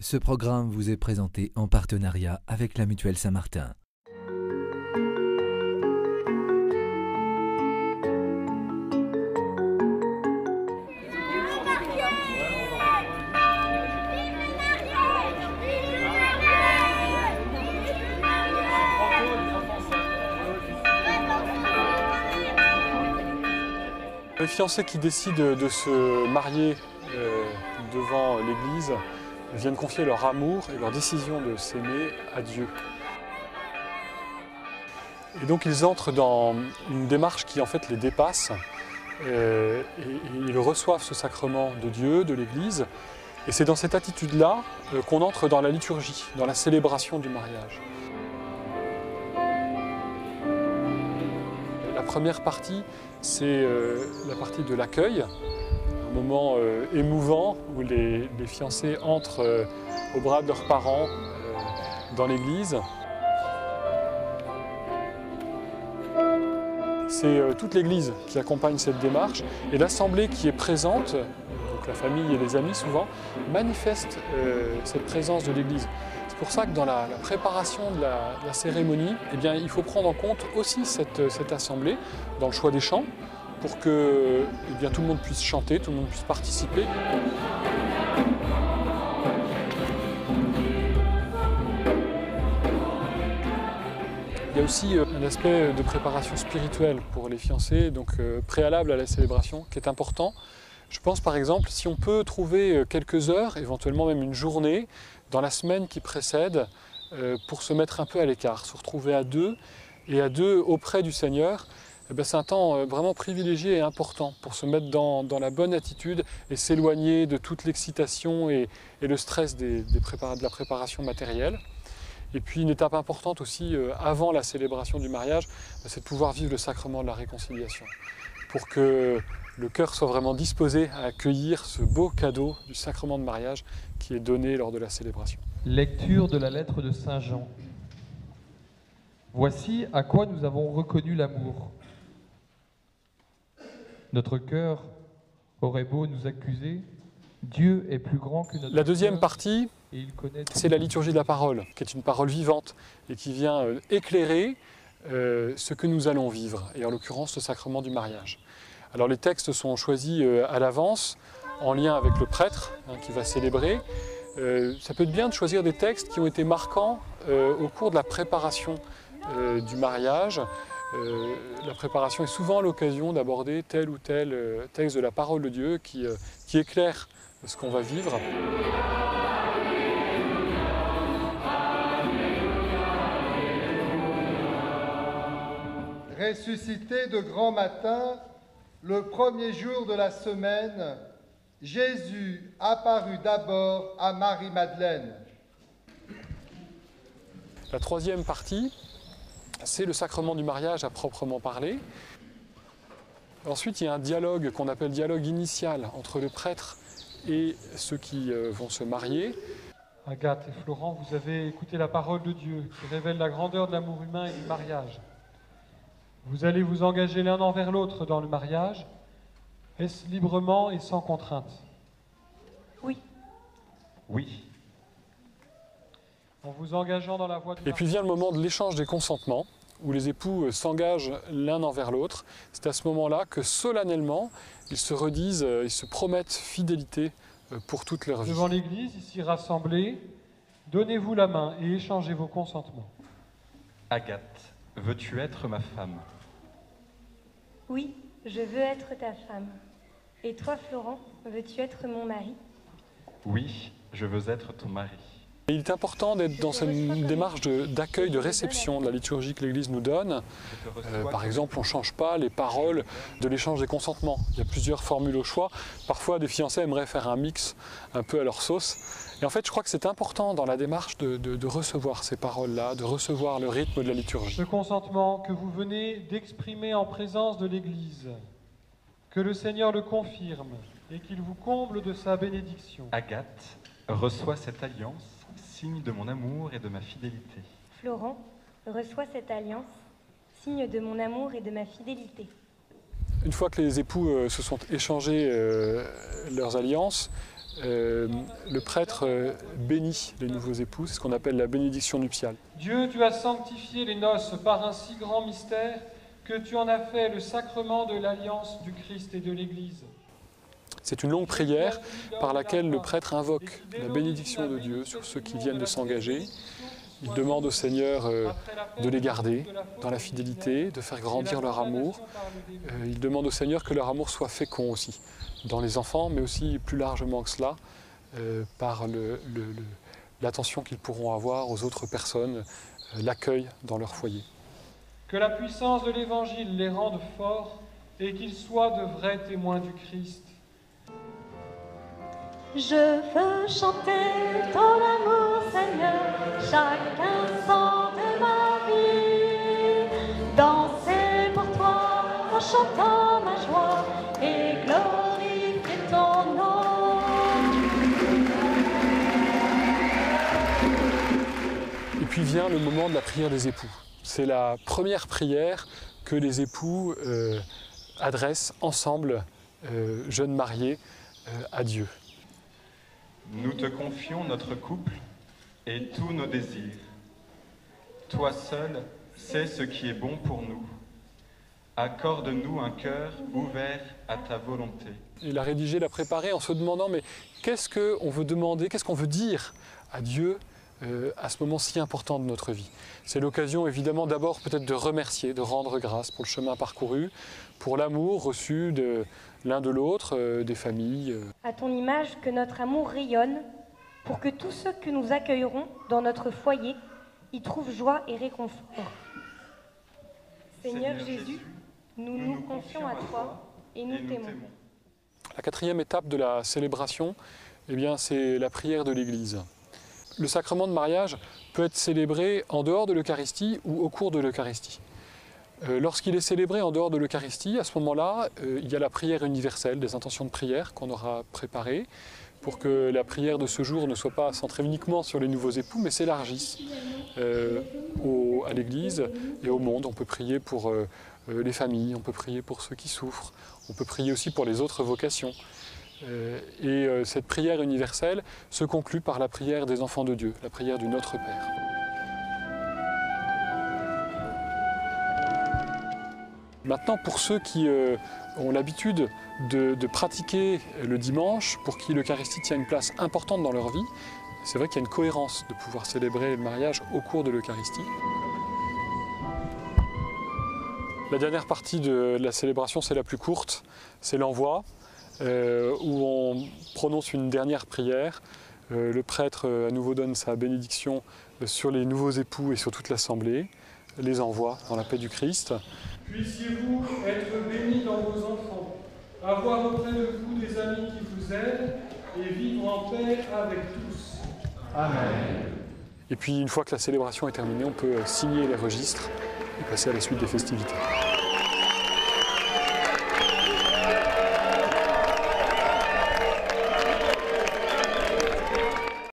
Ce programme vous est présenté en partenariat avec la Mutuelle Saint-Martin. Les fiancés qui décident de se marier devant l'église viennent confier leur amour et leur décision de s'aimer à Dieu. Et donc ils entrent dans une démarche qui en fait les dépasse et ils reçoivent ce sacrement de Dieu, de l'église. Et c'est dans cette attitude-là qu'on entre dans la liturgie, dans la célébration du mariage. La première partie, c'est la partie de l'accueil, un moment émouvant où les fiancés entrent au bras de leurs parents dans l'église. C'est toute l'église qui accompagne cette démarche et l'assemblée qui est présente, donc la famille et les amis souvent, manifeste cette présence de l'église. C'est pour ça que dans la préparation de la cérémonie, eh bien, il faut prendre en compte aussi cette assemblée dans le choix des chants pour que eh bien, tout le monde puisse chanter, tout le monde puisse participer. Il y a aussi un aspect de préparation spirituelle pour les fiancés, donc préalable à la célébration, qui est important. Je pense par exemple, si on peut trouver quelques heures, éventuellement même une journée, dans la semaine qui précède, pour se mettre un peu à l'écart, se retrouver à deux auprès du Seigneur, c'est un temps vraiment privilégié et important pour se mettre dans la bonne attitude et s'éloigner de toute l'excitation et le stress de la préparation matérielle. Et puis une étape importante aussi avant la célébration du mariage, c'est de pouvoir vivre le sacrement de la réconciliation pour que le cœur soit vraiment disposé à accueillir ce beau cadeau du sacrement de mariage qui est donné lors de la célébration. Lecture de la lettre de Saint Jean. Voici à quoi nous avons reconnu l'amour. Notre cœur aurait beau nous accuser, Dieu est plus grand que notre La deuxième cœur, partie, et il connaît tout. c'est la liturgie de la parole, qui est une parole vivante et qui vient éclairer ce que nous allons vivre, et en l'occurrence le sacrement du mariage. Alors les textes sont choisis à l'avance, en lien avec le prêtre qui va célébrer. Ça peut être bien de choisir des textes qui ont été marquants au cours de la préparation du mariage. La préparation est souvent l'occasion d'aborder tel ou tel texte de la parole de Dieu qui éclaire ce qu'on va vivre. Ressuscité de grand matin, le premier jour de la semaine, Jésus apparut d'abord à Marie-Madeleine. La troisième partie, c'est le sacrement du mariage à proprement parler. Ensuite, il y a un dialogue qu'on appelle dialogue initial entre le prêtre et ceux qui vont se marier. Agathe et Florent, vous avez écouté la parole de Dieu qui révèle la grandeur de l'amour humain et du mariage. Vous allez vous engager l'un envers l'autre dans le mariage. Est-ce librement et sans contrainte? Oui. Oui. En vous engageant dans la voie du Et puis vient le moment de l'échange des consentements, où les époux s'engagent l'un envers l'autre. C'est à ce moment-là que solennellement, ils se redisent, ils se promettent fidélité pour toute leur vie. Devant l'Église, ici rassemblée, donnez-vous la main et échangez vos consentements. Agathe, veux-tu être ma femme? Oui, je veux être ta femme. Et toi, Florent, veux-tu être mon mari? Oui, je veux être ton mari. Il est important d'être dans cette démarche d'accueil, de réception de la liturgie que l'Église nous donne. Par exemple, on ne change pas les paroles de l'échange des consentements. Il y a plusieurs formules au choix. Parfois, des fiancés aimeraient faire un mix un peu à leur sauce. Et en fait, je crois que c'est important dans la démarche de recevoir ces paroles-là, de recevoir le rythme de la liturgie. Ce consentement que vous venez d'exprimer en présence de l'Église, que le Seigneur le confirme et qu'il vous comble de sa bénédiction. Agathe, reçois cette alliance, signe de mon amour et de ma fidélité. Florent, reçois cette alliance, signe de mon amour et de ma fidélité. Une fois que les époux se sont échangés leurs alliances, le prêtre bénit les nouveaux époux, c'est ce qu'on appelle la bénédiction nuptiale. Dieu, tu as sanctifié les noces par un si grand mystère que tu en as fait le sacrement de l'alliance du Christ et de l'Église. C'est une longue prière par laquelle le prêtre invoque la bénédiction de Dieu sur ceux qui viennent de s'engager. Il demande au Seigneur de les garder dans la fidélité, de faire grandir leur amour. Il demande au Seigneur que leur amour soit fécond aussi, dans les enfants, mais aussi plus largement que cela, par l'attention qu'ils pourront avoir aux autres personnes, l'accueil dans leur foyer. Que la puissance de l'Évangile les rende forts et qu'ils soient de vrais témoins du Christ. Je veux chanter ton amour, Seigneur, chaque instant de ma vie. Danser pour toi en chantant ma joie et glorifier ton nom. Et puis vient le moment de la prière des époux. C'est la première prière que les époux adressent ensemble, jeunes mariés, à Dieu. Nous te confions notre couple et tous nos désirs. Toi seul sais ce qui est bon pour nous. Accorde-nous un cœur ouvert à ta volonté. Il a rédigé, l'a préparé en se demandant mais qu'est-ce qu'on veut demander, qu'est-ce qu'on veut dire à Dieu à ce moment si important de notre vie. C'est l'occasion évidemment d'abord peut-être de remercier, de rendre grâce pour le chemin parcouru, pour l'amour reçu de l'un de l'autre, des familles. À ton image, que notre amour rayonne, pour que tous ceux que nous accueillerons dans notre foyer y trouvent joie et réconfort. Seigneur Jésus, nous nous confions à toi et nous t'aimons. La quatrième étape de la célébration, eh bien, c'est la prière de l'Église. Le sacrement de mariage peut être célébré en dehors de l'Eucharistie ou au cours de l'Eucharistie. Lorsqu'il est célébré en dehors de l'Eucharistie, à ce moment-là, il y a la prière universelle, des intentions de prière qu'on aura préparées pour que la prière de ce jour ne soit pas centrée uniquement sur les nouveaux époux, mais s'élargisse à l'Église et au monde. On peut prier pour les familles, on peut prier pour ceux qui souffrent, on peut prier aussi pour les autres vocations. Cette prière universelle se conclut par la prière des enfants de Dieu, la prière du Notre Père. Maintenant, pour ceux qui ont l'habitude de pratiquer le dimanche, pour qui l'Eucharistie tient une place importante dans leur vie, c'est vrai qu'il y a une cohérence de pouvoir célébrer le mariage au cours de l'Eucharistie. La dernière partie de la célébration, c'est la plus courte, c'est l'envoi, où on prononce une dernière prière. Le prêtre à nouveau donne sa bénédiction sur les nouveaux époux et sur toute l'assemblée, les envoie dans la paix du Christ. Puissiez-vous être bénis dans vos enfants, avoir auprès de vous des amis qui vous aident et vivre en paix avec tous. Amen. Et puis une fois que la célébration est terminée, on peut signer les registres et passer à la suite des festivités.